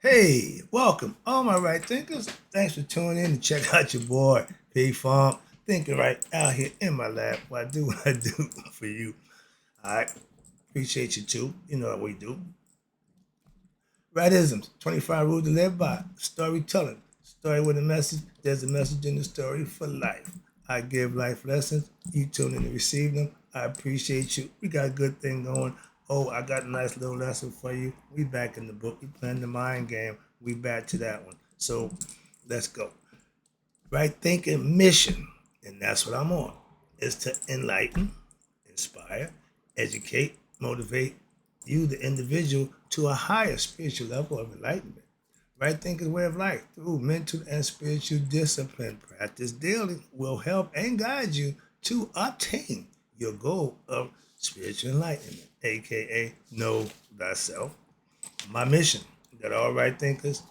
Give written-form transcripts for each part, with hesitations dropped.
Hey, welcome, all my right thinkers. Thanks for tuning in to check out your boy, P Farm, thinking right out here in my lab. What I do, what I do for you. All right, appreciate you too. You know what we do. Rightisms, 25 rules to live by. Storytelling, story with a message. There's a message in the story for life. I give life lessons. You tune in to receive them. I appreciate you. We got a good thing going. Oh, I got a nice little lesson for you. We back in the book. We playing the mind game. We back to that one. So let's go. Right thinking mission, and that's what I'm on, is to enlighten, inspire, educate, motivate you, the individual, to a higher spiritual level of enlightenment. Right thinking way of life through mental and spiritual discipline. Practice daily will help and guide you to obtain your goal of spiritual enlightenment, aka know thyself. My mission that all right thinkers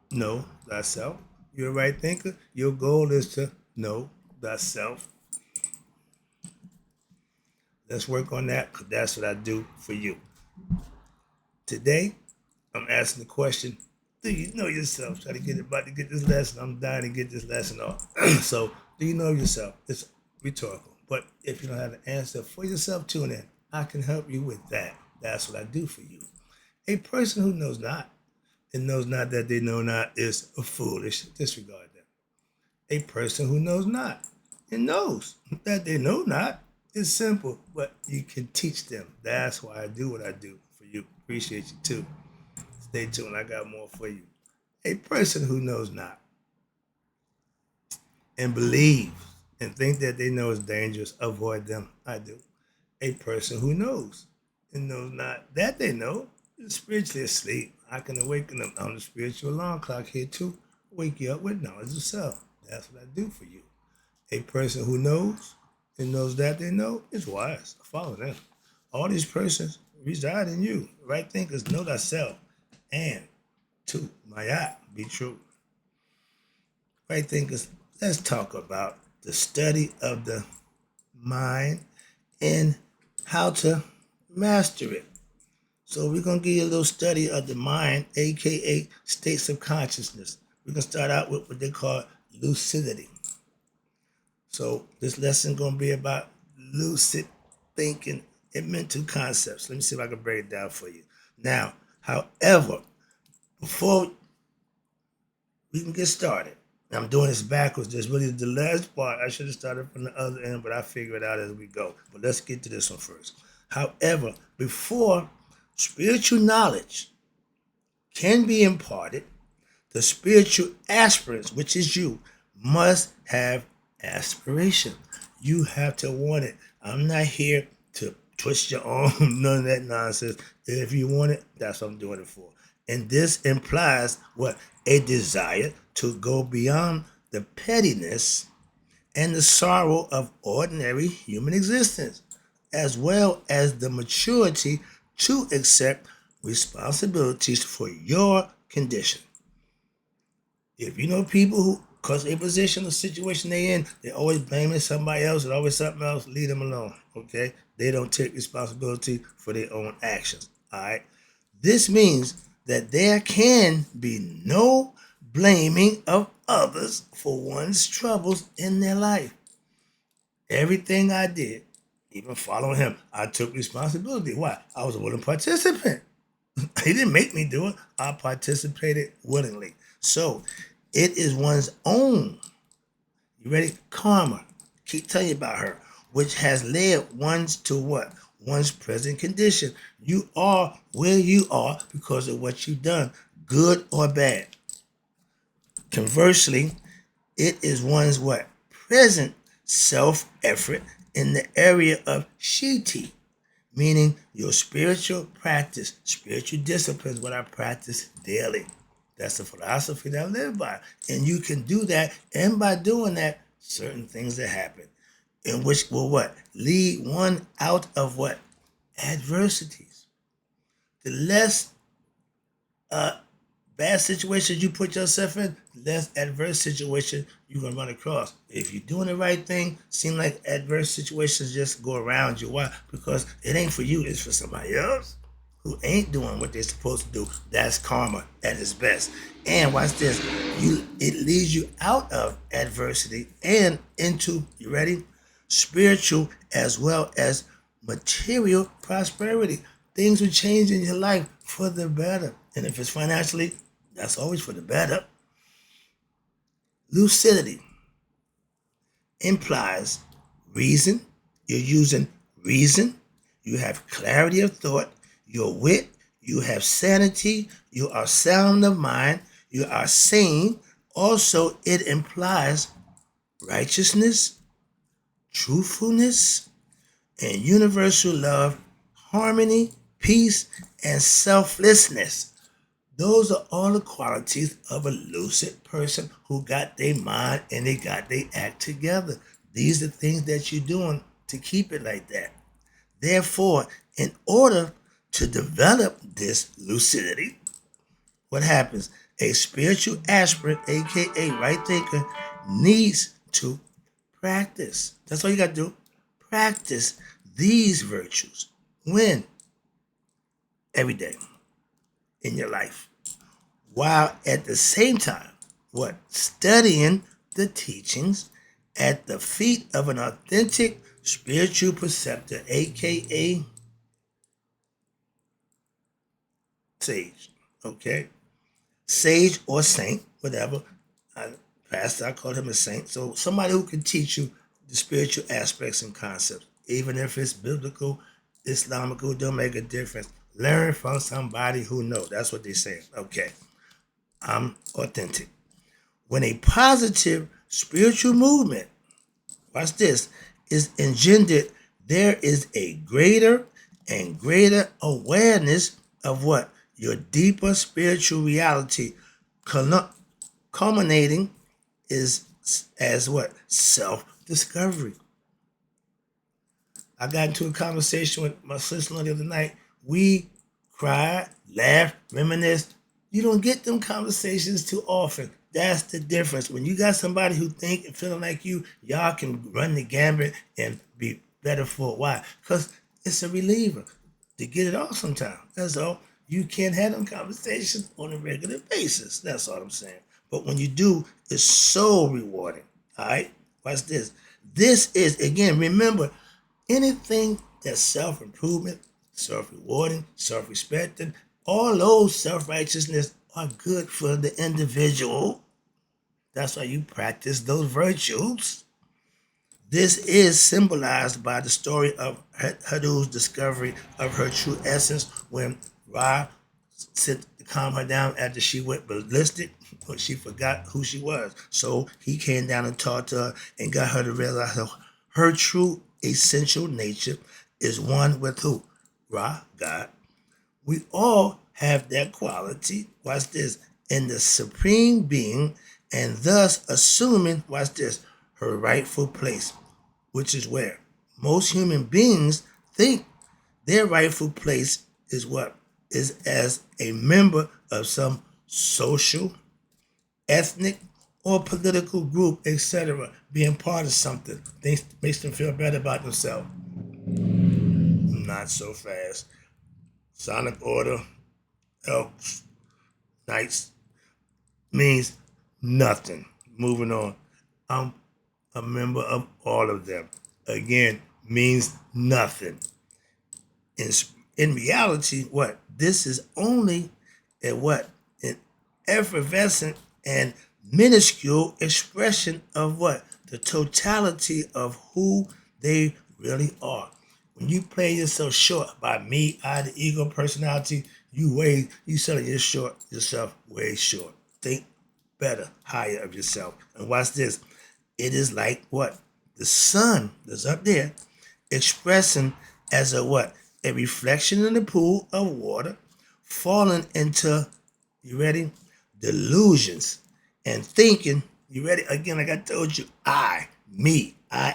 know thyself. You're a right thinker. Your goal is to know thyself. Let's work on that because that's what I do for you. Today, I'm asking the question, do you know yourself? Try to get about to get this lesson. I'm dying to get this lesson off. So, do you know yourself? It's rhetorical. But if you don't have an answer for yourself, tune in. I can help you with that. That's what I do for you. A person who knows not and knows not that they know not is foolish. Disregard that. A person who knows not and knows that they know not is simple, but you can teach them. That's why I do what I do for you. Appreciate you too. Stay tuned. I got more for you. A person who knows not and believes and think that they know is dangerous, avoid them. I do. A person who knows and knows not that they know is spiritually asleep. I can awaken them on the spiritual alarm clock here too. Wake you up with knowledge of self. That's what I do for you. A person who knows and knows that they know is wise. Follow them. All these persons reside in you. Right thinkers know thyself. And two, Mayat, be true. Right thinkers, let's talk about the study of the mind and how to master it. So we're gonna give you a little study of the mind, aka states of consciousness. We're gonna start out with what they call lucidity. So this lesson gonna be about lucid thinking and mental concepts. Let me see if I can break it down for you. Now, however, before we can get started, I'm doing this backwards. This really the last part. I should have started from the other end, but I figure it out as we go. But let's get to this one first. However, before spiritual knowledge can be imparted, the spiritual aspirants, which is you, must have aspiration. You have to want it. I'm not here to twist your arm, none of that nonsense. If you want it, that's what I'm doing it for. And this implies what? A desire to go beyond the pettiness and the sorrow of ordinary human existence, as well as the maturity to accept responsibilities for your condition. If you know people who, because a position or situation they in, they're always blaming somebody else and always something else, leave them alone. Okay? They don't take responsibility for their own actions. All right? This means that there can be no blaming of others for one's troubles in their life. Everything I did, even following him, I took responsibility. Why? I was a willing participant. He didn't make me do it. I participated willingly. So it is one's own. You ready? Karma. Keep telling you about her, which has led one's to what? One's present condition. You are where you are because of what you've done, good or bad. Conversely, it is one's what? Present self-effort in the area of shiti, meaning your spiritual practice, spiritual disciplines, what I practice daily. That's the philosophy that I live by. And you can do that, and by doing that, certain things that happen, in which will what? Lead one out of what? Adversities. The less bad situations you put yourself in, less adverse situations you're gonna run across. If you're doing the right thing, seem like adverse situations just go around you. Why? Because it ain't for you, it's for somebody else. who ain't doing what they're supposed to do. That's karma at its best. And watch this, it leads you out of adversity and into, you ready? Spiritual as well as material prosperity. Things will change in your life for the better. And if it's financially, that's always for the better. Lucidity implies reason. You're using reason. You have clarity of thought. Your wit. You have sanity. You are sound of mind. You are sane. Also, it implies righteousness, truthfulness, and universal love, harmony, peace, and selflessness. Those are all the qualities of a lucid person who got their mind and they got their act together. These are things that you're doing to keep it like that. Therefore, in order to develop this lucidity, what happens? A spiritual aspirant, aka right thinker, needs to practice. That's all you got to do. Practice these virtues. When? Every day in your life, while at the same time, what? Studying the teachings at the feet of an authentic spiritual preceptor, aka sage. Okay? Sage or saint, whatever. Pastor, I call him a saint. So somebody who can teach you the spiritual aspects and concepts, even if it's biblical, Islamical, don't make a difference. Learn from somebody who knows. That's what they say. Okay. I'm authentic. When a positive spiritual movement, watch this, is engendered, there is a greater and greater awareness of what? Your deeper spiritual reality, culminating is as what? Self-discovery. I got into a conversation with my sister the other night. We cried, laughed, reminisced. You don't get them conversations too often. That's the difference. When you got somebody who think and feeling like you, y'all can run the gambit and be better for a while. Because it's a reliever to get it off sometimes. That's all. You can't have them conversations on a regular basis. That's all I'm saying. But when you do, it's so rewarding. All right? Watch this. This is, again, remember, anything that's self-improvement, self-rewarding, self-respecting, all those self-righteousness are good for the individual. That's why you practice those virtues. This is symbolized by the story of Hadu's discovery of her true essence when Ra sent to calm her down after she went ballistic, but she forgot who she was. So he came down and talked to her and got her to realize her true essential nature is one with who? Ra, God. We all have that quality, watch this, in the supreme being, and thus assuming, watch this, her rightful place, which is where most human beings think their rightful place is what? Is as a member of some social, ethnic, or political group, etc., being part of something. Things makes them feel better about themselves. Not so fast. Sonic Order, Elks, Knights means nothing. Moving on. I'm a member of all of them. Again, means nothing. In reality, what? This is only a what? An effervescent and minuscule expression of what? The totality of who they really are. When you play yourself short by me, I, the ego personality, you selling yourself way short. Think better, higher of yourself. And watch this. It is like what? The sun that's up there expressing as a what? A reflection in the pool of water, falling into, you ready? Delusions and thinking, you ready? Again, like I told you, I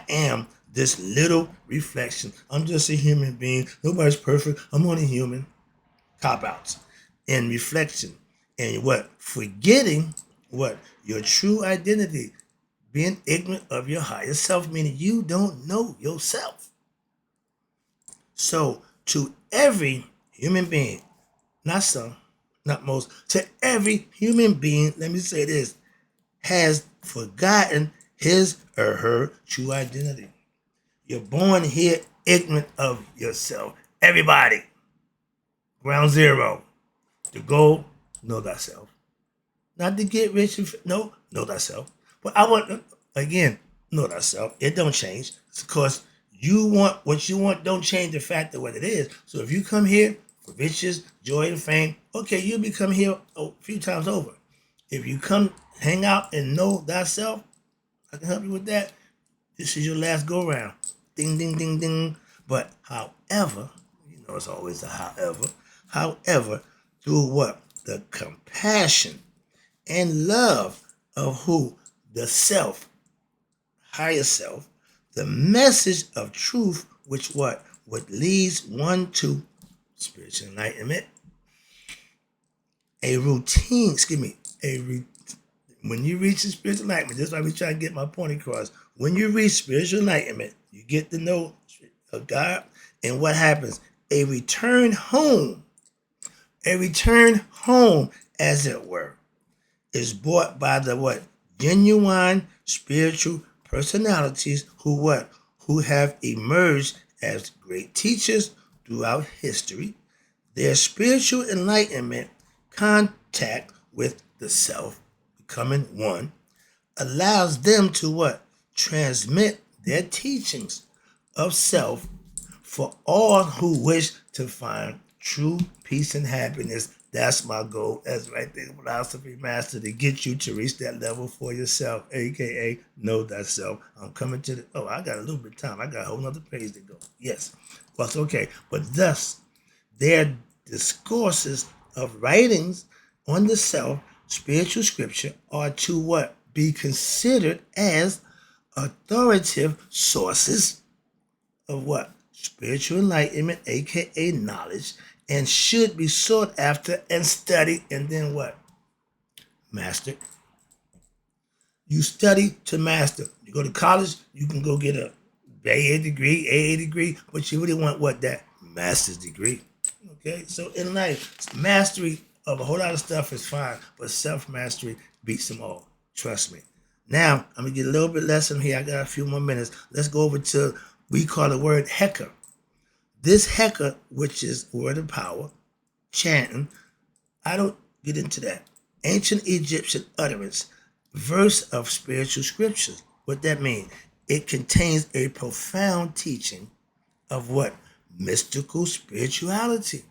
am this little reflection. I'm just a human being. Nobody's perfect. I'm only human. Cop outs and reflection. And what? Forgetting what? Your true identity. Being ignorant of your higher self, meaning you don't know yourself. So, to every human being, not some, not most, to every human being, let me say this, has forgotten his or her true identity. You're born here ignorant of yourself. Everybody, ground zero. The goal, know thyself. Not to get rich, no, know thyself. But I want, again, know thyself. It don't change. It's because you want what you want, don't change the fact of what it is. So if you come here for riches, joy, and fame, okay, you'll become here a few times over. If you come hang out and know thyself, I can help you with that. This is your last go round. Ding, ding, ding, ding. But however, you know it's always a however, through what? The compassion and love of who? The self, higher self, the message of truth, which what leads one to spiritual enlightenment, a routine, when you reach the spiritual enlightenment, that's why we try to get my point across. When you reach spiritual enlightenment, you get to know God, and what happens? A return home, as it were, is brought by the what? Genuine spiritual personalities who have emerged as great teachers throughout history. Their spiritual enlightenment, contact with the self, becoming one, allows them to what? Transmit their teachings of self for all who wish to find true peace and happiness. That's my goal as right there, philosophy master, to get you to reach that level for yourself, aka know thyself. I'm coming to I got a little bit of time. I got a whole nother page to go. Yes. Well, it's okay. But thus, their discourses of writings on the self, spiritual scripture, are to what? Be considered as authoritative sources of what? Spiritual enlightenment, aka knowledge, and should be sought after and studied, and then what? Mastered. You study to master. You go to college, you can go get a AA degree, but you really want what? That master's degree. Okay, so in life, mastery of a whole lot of stuff is fine, but self-mastery beats them all. Trust me. Now, I'm going to get a little bit less in here. I got a few more minutes. Let's go over to, we call the word Hecker. This Hecker, which is word of power, chanting, I don't get into that. Ancient Egyptian utterance, verse of spiritual scriptures. What that means? It contains a profound teaching of what? Mystical spirituality.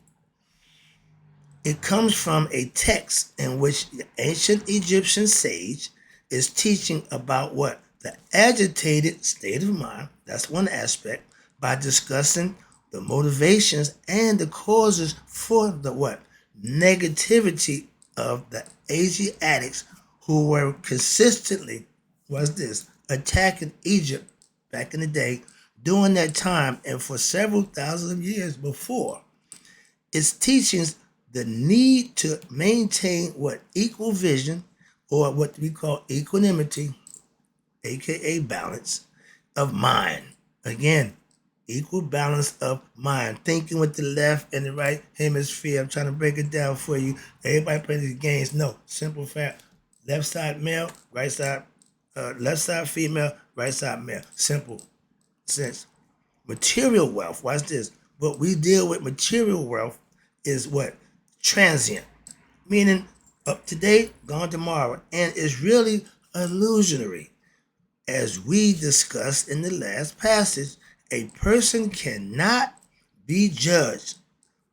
It comes from a text in which the ancient Egyptian sage is teaching about what? The agitated state of mind. That's one aspect, by discussing the motivations and the causes for the what? Negativity of the Asiatics who were consistently, attacking Egypt back in the day during that time and for several thousand of years before. Its teachings the need to maintain what? Equal vision, or what we call equanimity, aka balance of mind. Again, equal balance of mind. Thinking with the left and the right hemisphere. I'm trying to break it down for you. Everybody plays these games. No, simple fact. Left side male, right side, left side female, right side male. Simple sense. Material wealth, watch this. What we deal with material wealth is what? Transient. Meaning up today, gone tomorrow. And it's really illusionary. As we discussed in the last passage, a person cannot be judged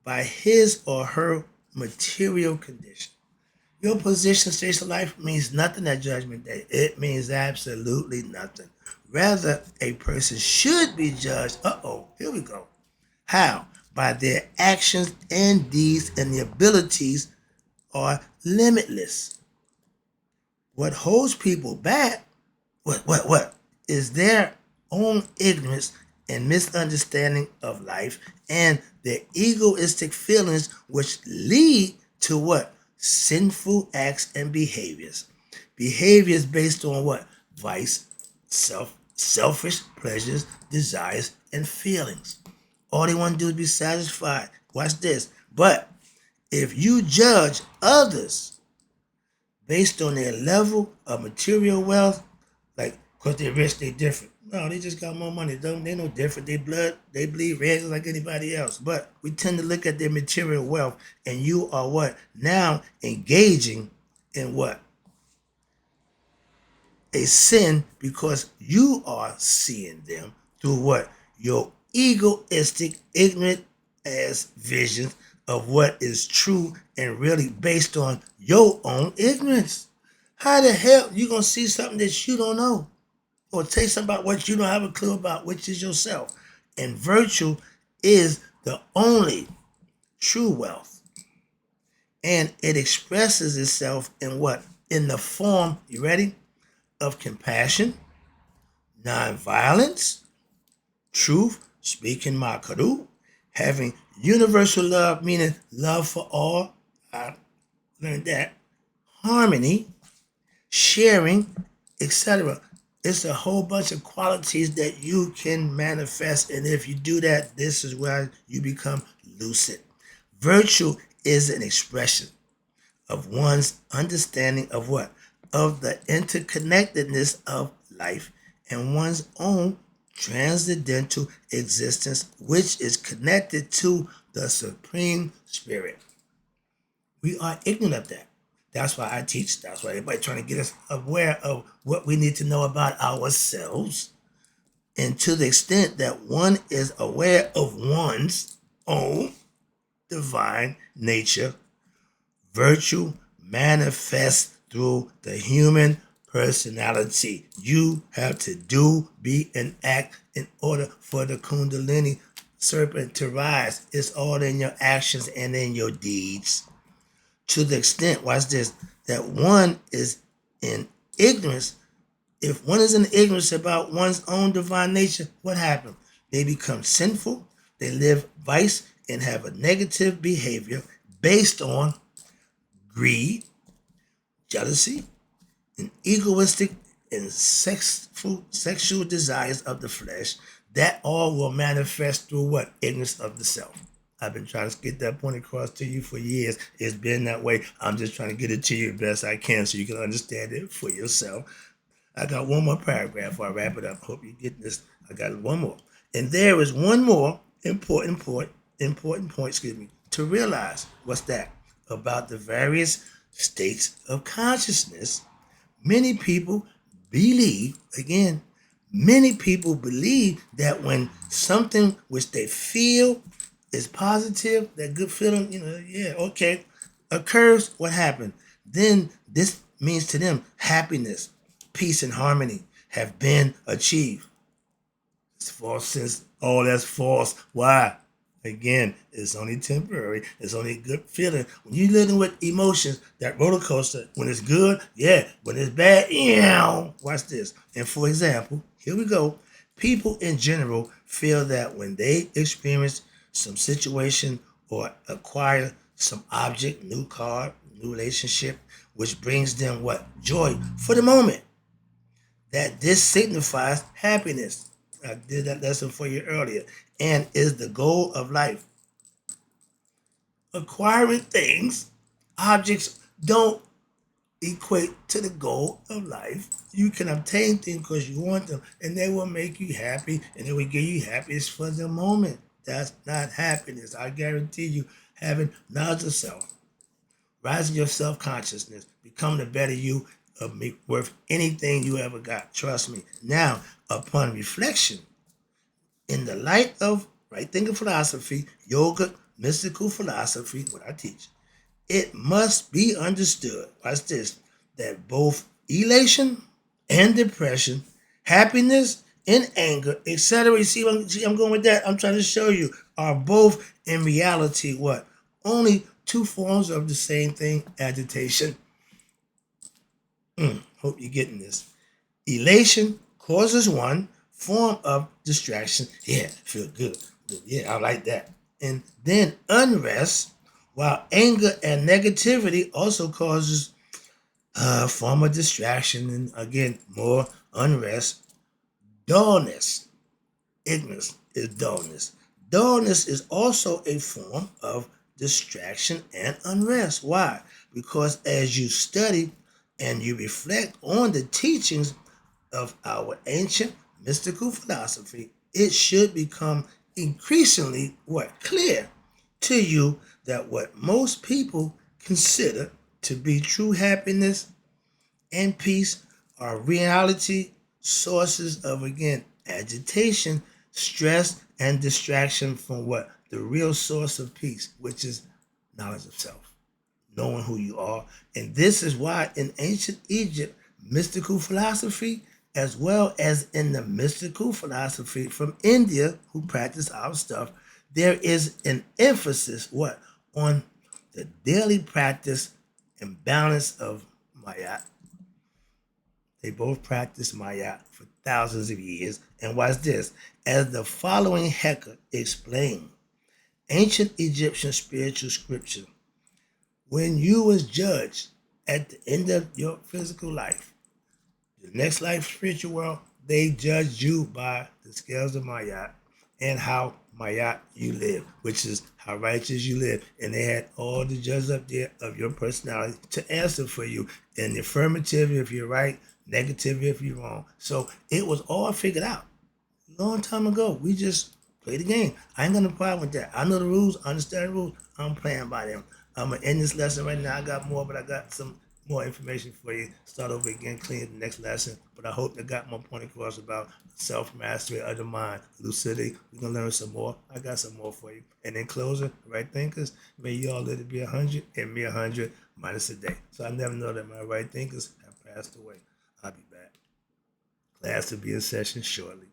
by his or her material condition. Your position, stage of life means nothing at Judgment Day. It means absolutely nothing. Rather, a person should be judged. Here we go. How? By their actions and deeds, and the abilities are limitless. What holds people back, is their own ignorance and misunderstanding of life, and their egoistic feelings, which lead to what? Sinful acts and behaviors. Behaviors based on what? Vice, selfish pleasures, desires, and feelings. All they want to do is be satisfied. Watch this. But if you judge others based on their level of material wealth, like, because they're rich, they different. No, they just got more money. They no different. They bleed red like anybody else. But we tend to look at their material wealth, and you are what? Now engaging in what? A sin, because you are seeing them through what? Your egoistic, ignorant ass visions of what is true and really based on your own ignorance. How the hell you gonna see something that you don't know? Or take something about what you don't have a clue about, which is yourself. And virtue is the only true wealth. And it expresses itself in what? In the form, you ready? Of compassion, nonviolence, truth, speaking makaru, having universal love, meaning love for all. I learned that. Harmony, sharing, etc. It's a whole bunch of qualities that you can manifest. And if you do that, this is where you become lucid. Virtue is an expression of one's understanding of what? Of the interconnectedness of life and one's own transcendental existence, which is connected to the Supreme Spirit. We are ignorant of that. That's why I teach. That's why everybody trying to get us aware of what we need to know about ourselves. And to the extent that one is aware of one's own divine nature, virtue manifests through the human personality. You have to do, be, and act in order for the Kundalini serpent to rise. It's all in your actions and in your deeds. To the extent, watch this, that one is in ignorance. If one is in ignorance about one's own divine nature, what happens? They become sinful, they live vice, and have a negative behavior based on greed, jealousy, and egoistic and sexual desires of the flesh. That all will manifest through what? Ignorance of the self. I've been trying to get that point across to you for years. It's been that way. I'm just trying to get it to you the best I can so you can understand it for yourself. I got one more paragraph before I wrap it up. Hope you get this. I got one more. And there is one more important point, to realize. What's that? About the various states of consciousness. Many people believe, again, many people believe that when something which they feel is positive, that good feeling, occurs, what happened? Then this means to them happiness, peace, and harmony have been achieved. It's false, since all that's false. Why? Again, it's only temporary. It's only a good feeling. When you're living with emotions, that roller coaster, when it's good, yeah. When it's bad, yeah. Watch this. And for example, here we go. People in general feel that when they experience some situation or acquire some object, new car, new relationship, which brings them what? Joy for the moment, that this signifies happiness. I did that lesson for you earlier, and is the goal of life. Acquiring things, objects, don't equate to the goal of life. You can obtain things because you want them, and they will make you happy, and they will give you happiness for the moment. That's not happiness. I guarantee you, having knowledge of self, rising your self-consciousness, becoming the better you, worth anything you ever got. Trust me. Now, upon reflection, in the light of right thinking philosophy, yoga, mystical philosophy, what I teach, it must be understood, watch this, that both elation and depression, happiness and anger, etc. See, I'm going with that. I'm trying to show you, are both in reality what? Only two forms of the same thing, agitation. Hope you're getting this. Elation causes one form of distraction. Yeah, feel good. Yeah, I like that. And then unrest, while anger and negativity also causes a form of distraction, and again, more unrest. Dullness, ignorance is dullness. Dullness is also a form of distraction, and unrest. Why? Because as you study and you reflect on the teachings of our ancient mystical philosophy, it should become increasingly what clear to you that what most people consider to be true happiness and peace are reality sources of again agitation, stress, and distraction from what the real source of peace, which is knowledge of self, knowing who you are. And this is why in ancient Egypt, mystical philosophy, as well as in the mystical philosophy from India, who practice our stuff, there is an emphasis what on the daily practice and balance of Maya. They both practiced Maya for thousands of years. And watch this. As the following Heka explained, ancient Egyptian spiritual scripture, when you was judged at the end of your physical life, the next life spiritual world, they judged you by the scales of Maya and how Maya you live, which is how righteous you live. And they had all the judges up there of your personality to answer for you. In the affirmative if you're right, negative if you're wrong. So it was all figured out long time ago. We just play the game. I ain't got no problem with that. I know the rules, I understand the rules. I'm playing by them. I'm gonna end this lesson right now. I got more, but I got some more information for you. Start over again, clean the next lesson. But I hope I got my point across about self-mastery of the mind, lucidity. We're gonna learn some more. I got some more for you. And in closing, right thinkers, may you all let it be 100 and me 100 minus a day. So I never know that my right thinkers have passed away. I'll be back. Class will be in session shortly.